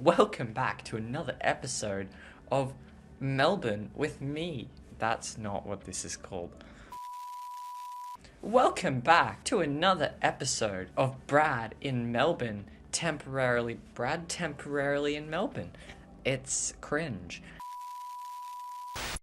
and welcome back to another episode of Melbourne with me. That's not what this is called. Welcome back to another episode of Brad in Melbourne. Brad temporarily in Melbourne. It's cringe.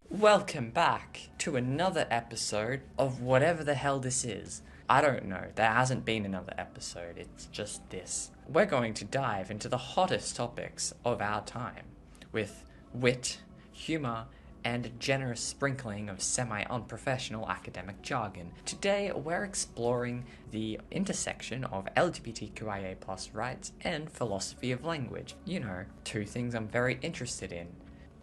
Welcome back to another episode of whatever the hell this is. I don't know, there hasn't been another episode, it's just this. We're going to dive into the hottest topics of our time, with wit, humour, and a generous sprinkling of semi-unprofessional academic jargon. Today, we're exploring the intersection of LGBTQIA+ rights and philosophy of language. You know, two things I'm very interested in.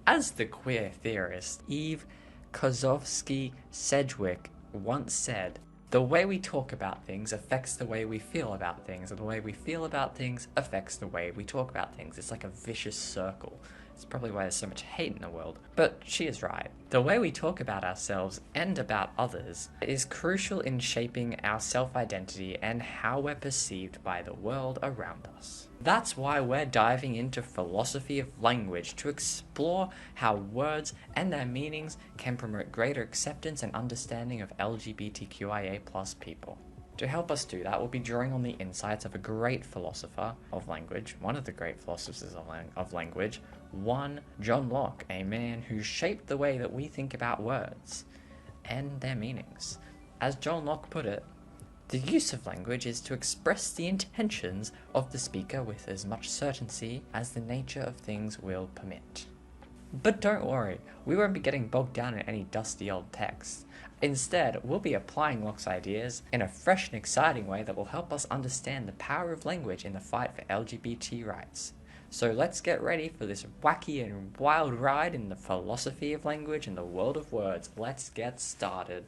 As the queer theorist Eve Kozovsky-Sedgwick once said, the way we talk about things affects the way we feel about things, and the way we feel about things affects the way we talk about things. It's like a vicious circle. It's probably why there's so much hate in the world. But she is right. The way we talk about ourselves and about others is crucial in shaping our self-identity and how we're perceived by the world around us. That's why we're diving into philosophy of language to explore how words and their meanings can promote greater acceptance and understanding of LGBTQIA+ people. To help us do that, we'll be drawing on the insights of a great philosopher of language, one of the great philosophers of language, one John Locke, a man who shaped the way that we think about words and their meanings. As John Locke put it, the use of language is to express the intentions of the speaker with as much certainty as the nature of things will permit. But don't worry, we won't be getting bogged down in any dusty old text. Instead, we'll be applying Locke's ideas in a fresh and exciting way that will help us understand the power of language in the fight for LGBT rights. So let's get ready for this wacky and wild ride in the philosophy of language and the world of words. Let's get started.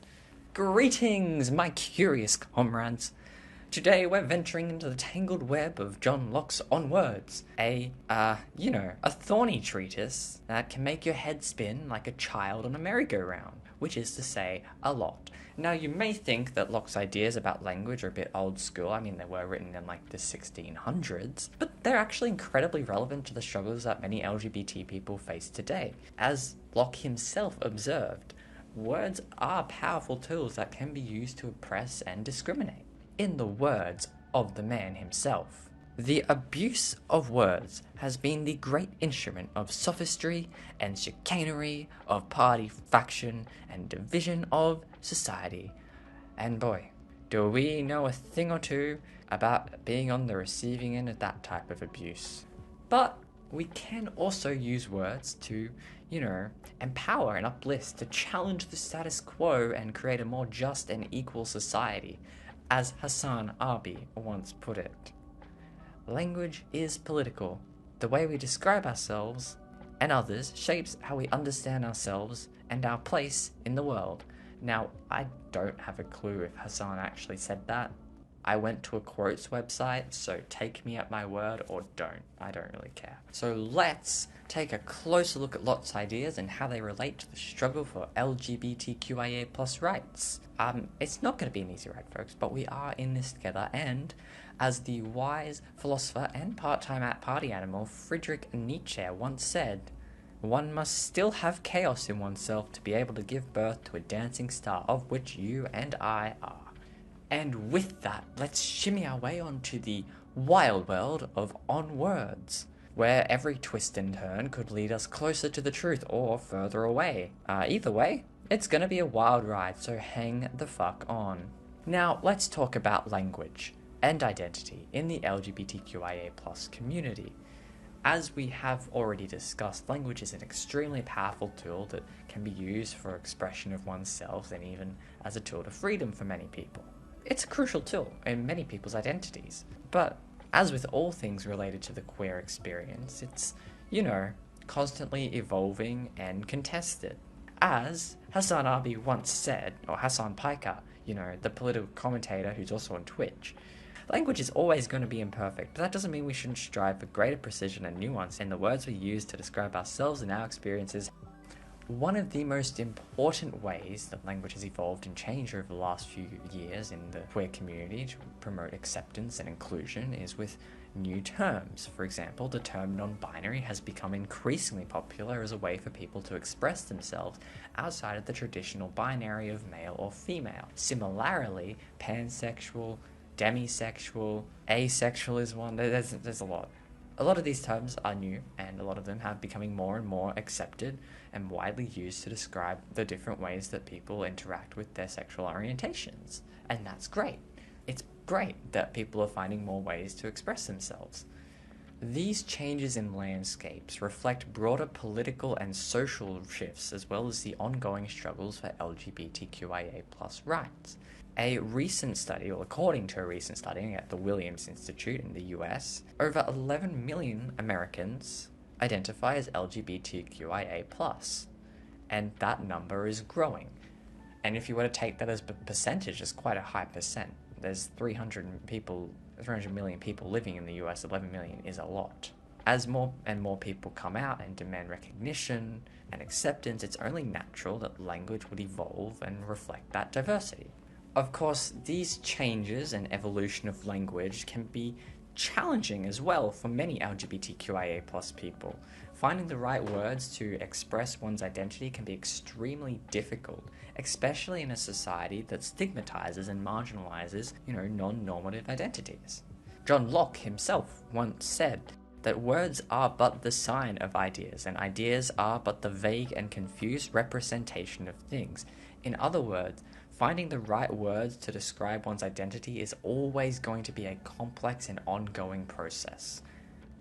Greetings, my curious comrades. Today we're venturing into the tangled web of John Locke's On Words, a thorny treatise that can make your head spin like a child on a merry-go-round, which is to say, a lot. Now, you may think that Locke's ideas about language are a bit old school. I mean, they were written in like the 1600s, but they're actually incredibly relevant to the struggles that many LGBT people face today. As Locke himself observed, words are powerful tools that can be used to oppress and discriminate. In the words of the man himself, the abuse of words has been the great instrument of sophistry and chicanery, of party faction and division of society. And boy, do we know a thing or two about being on the receiving end of that type of abuse. But we can also use words to, empower and uplift, to challenge the status quo and create a more just and equal society. As Hassan Abi once put it, language is political. The way we describe ourselves and others shapes how we understand ourselves and our place in the world. Now, I don't have a clue if Hassan actually said that. I went to a quotes website, so take me at my word or don't. I don't really care. So let's take a closer look at Locke's ideas and how they relate to the struggle for LGBTQIA+ rights. It's not going to be an easy ride, folks, but we are in this together, and as the wise philosopher and part-time party animal Friedrich Nietzsche once said, one must still have chaos in oneself to be able to give birth to a dancing star, of which you and I are. And with that, let's shimmy our way onto the wild world of On Words, where every twist and turn could lead us closer to the truth or further away. Either way, it's gonna be a wild ride, so hang the fuck on. Now, let's talk about language and identity in the LGBTQIA+ community. As we have already discussed, language is an extremely powerful tool that can be used for expression of oneself and even as a tool to freedom for many people. It's a crucial tool in many people's identities, but as with all things related to the queer experience, it's, constantly evolving and contested. As Hassan Abi once said, or Hassan Piker, the political commentator who's also on Twitch, language is always going to be imperfect, but that doesn't mean we shouldn't strive for greater precision and nuance in the words we use to describe ourselves and our experiences. One of the most important ways that language has evolved and changed over the last few years in the queer community to promote acceptance and inclusion is with new terms. For example, the term non-binary has become increasingly popular as a way for people to express themselves outside of the traditional binary of male or female. Similarly, pansexual, demisexual, asexual is one. There's a lot. A lot of these terms are new, and a lot of them have becoming more and more accepted and widely used to describe the different ways that people interact with their sexual orientations. And that's great. It's great that people are finding more ways to express themselves. These changes in landscapes reflect broader political and social shifts, as well as the ongoing struggles for LGBTQIA+ rights. According to a recent study at the Williams Institute in the US, over 11 million Americans identify as LGBTQIA+, and that number is growing. And if you were to take that as a percentage, it's quite a high percent. There's 300 million people living in the US, 11 million is a lot. As more and more people come out and demand recognition and acceptance, it's only natural that language would evolve and reflect that diversity. Of course, these changes and evolution of language can be challenging as well for many LGBTQIA+ people. Finding the right words to express one's identity can be extremely difficult, especially in a society that stigmatizes and marginalizes, non-normative identities. John Locke himself once said that words are but the sign of ideas, and ideas are but the vague and confused representation of things. In other words, finding the right words to describe one's identity is always going to be a complex and ongoing process.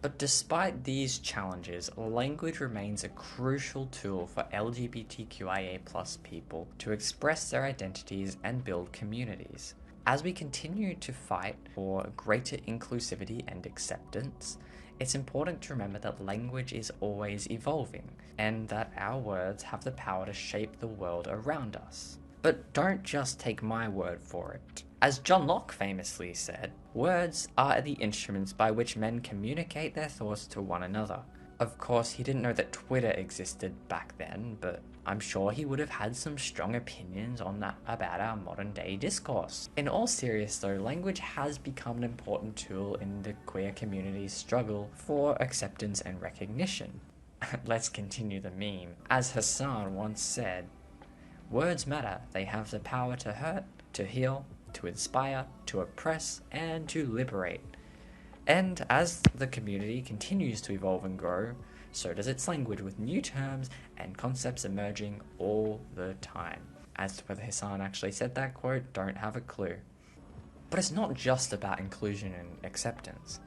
But despite these challenges, language remains a crucial tool for LGBTQIA+ people to express their identities and build communities. As we continue to fight for greater inclusivity and acceptance, it's important to remember that language is always evolving, and that our words have the power to shape the world around us. But don't just take my word for it. As John Locke famously said, words are the instruments by which men communicate their thoughts to one another. Of course, he didn't know that Twitter existed back then, but I'm sure he would have had some strong opinions on that about our modern day discourse. In all seriousness though, language has become an important tool in the queer community's struggle for acceptance and recognition. Let's continue the meme. As Hassan once said, words matter. They have the power to hurt, to heal, to inspire, to oppress, and to liberate. And as the community continues to evolve and grow, so does its language, with new terms and concepts emerging all the time. As to whether Hassan actually said that quote, don't have a clue. But it's not just about inclusion and acceptance.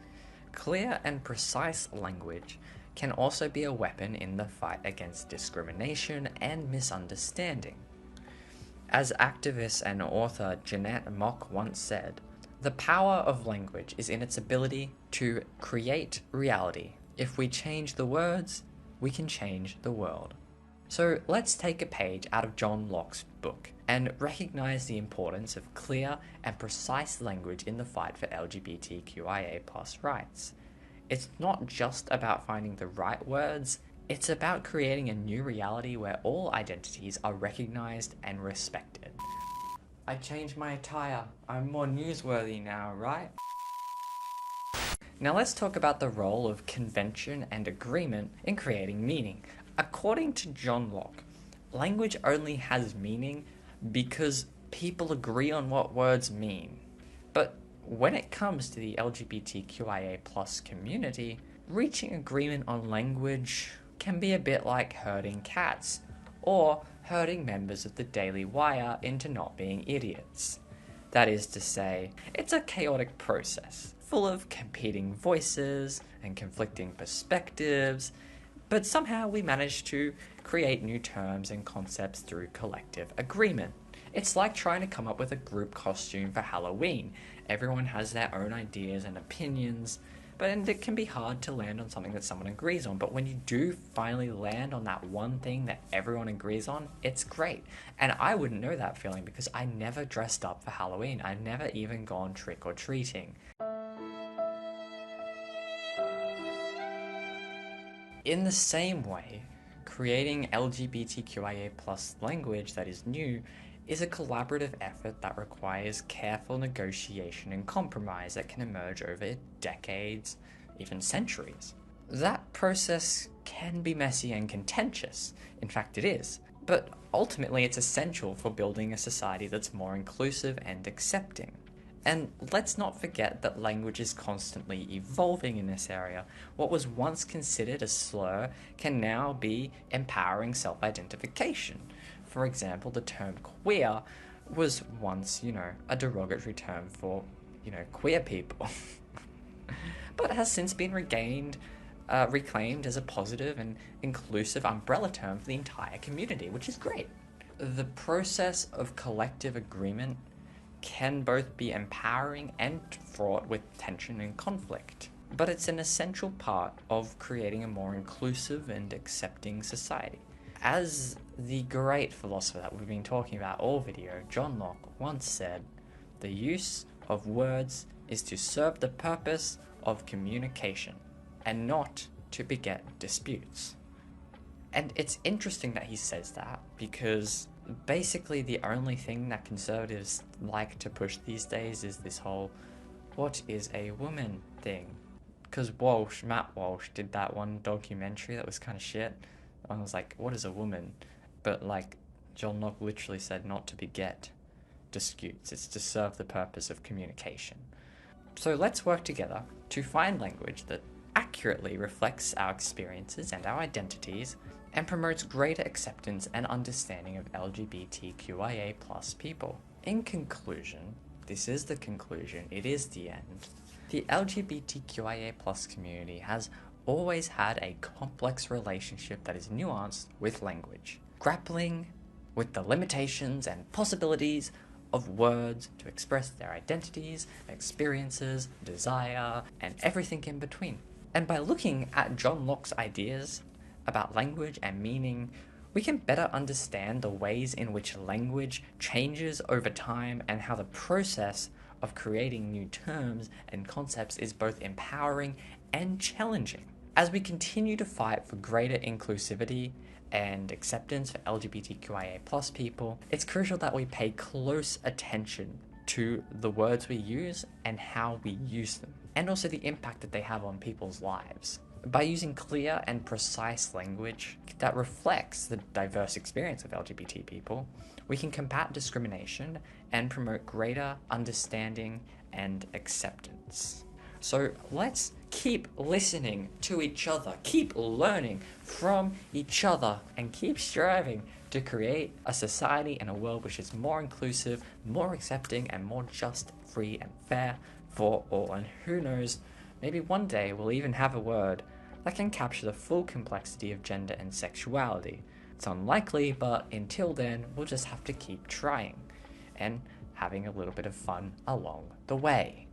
Clear and precise language can also be a weapon in the fight against discrimination and misunderstanding. As activist and author Jeanette Mock once said, the power of language is in its ability to create reality. If we change the words, we can change the world. So let's take a page out of John Locke's book and recognize the importance of clear and precise language in the fight for LGBTQIA+ rights. It's not just about finding the right words, it's about creating a new reality where all identities are recognized and respected. I changed my attire. I'm more newsworthy now, right? Now let's talk about the role of convention and agreement in creating meaning. According to John Locke, language only has meaning because people agree on what words mean. But when it comes to the LGBTQIA+ community, reaching agreement on language can be a bit like herding cats, or herding members of the Daily Wire into not being idiots. That is to say, it's a chaotic process, full of competing voices and conflicting perspectives, but somehow we manage to create new terms and concepts through collective agreement. It's like trying to come up with a group costume for Halloween. Everyone has their own ideas and opinions, but it can be hard to land on something that someone agrees on. But when you do finally land on that one thing that everyone agrees on, it's great. And I wouldn't know that feeling because I never dressed up for Halloween. I've never even gone trick-or-treating. In the same way, creating LGBTQIA+ language that is new is a collaborative effort that requires careful negotiation and compromise that can emerge over decades, even centuries. That process can be messy and contentious. In fact, it is. But ultimately, it's essential for building a society that's more inclusive and accepting. And let's not forget that language is constantly evolving in this area. What was once considered a slur can now be empowering self-identification. For example, the term queer was once, a derogatory term for, queer people. But has since been reclaimed as a positive and inclusive umbrella term for the entire community, which is great. The process of collective agreement can both be empowering and fraught with tension and conflict, but it's an essential part of creating a more inclusive and accepting society. As the great philosopher that we've been talking about all video, John Locke, once said, "The use of words is to serve the purpose of communication, and not to beget disputes." And it's interesting that he says that, because basically the only thing that conservatives like to push these days is this whole "what is a woman" thing. Because Matt Walsh did that one documentary that was kind of shit. I was like, what is a woman? But John Locke literally said not to beget disputes, it's to serve the purpose of communication. So let's work together to find language that accurately reflects our experiences and our identities, and promotes greater acceptance and understanding of LGBTQIA+ people. In conclusion, this is the conclusion, it is the end. The LGBTQIA+ community has always had a complex relationship that is nuanced with language, grappling with the limitations and possibilities of words to express their identities, experiences, desire, and everything in between. And by looking at John Locke's ideas about language and meaning, we can better understand the ways in which language changes over time and how the process of creating new terms and concepts is both empowering and challenging. As we continue to fight for greater inclusivity and acceptance for LGBTQIA+ people, it's crucial that we pay close attention to the words we use and how we use them, and also the impact that they have on people's lives. By using clear and precise language that reflects the diverse experience of LGBT people, we can combat discrimination and promote greater understanding and acceptance. So let's keep listening to each other, keep learning from each other, and keep striving to create a society and a world which is more inclusive, more accepting, and more just, free, and fair for all. And who knows, maybe one day we'll even have a word that can capture the full complexity of gender and sexuality. It's unlikely, but until then, we'll just have to keep trying and having a little bit of fun along the way.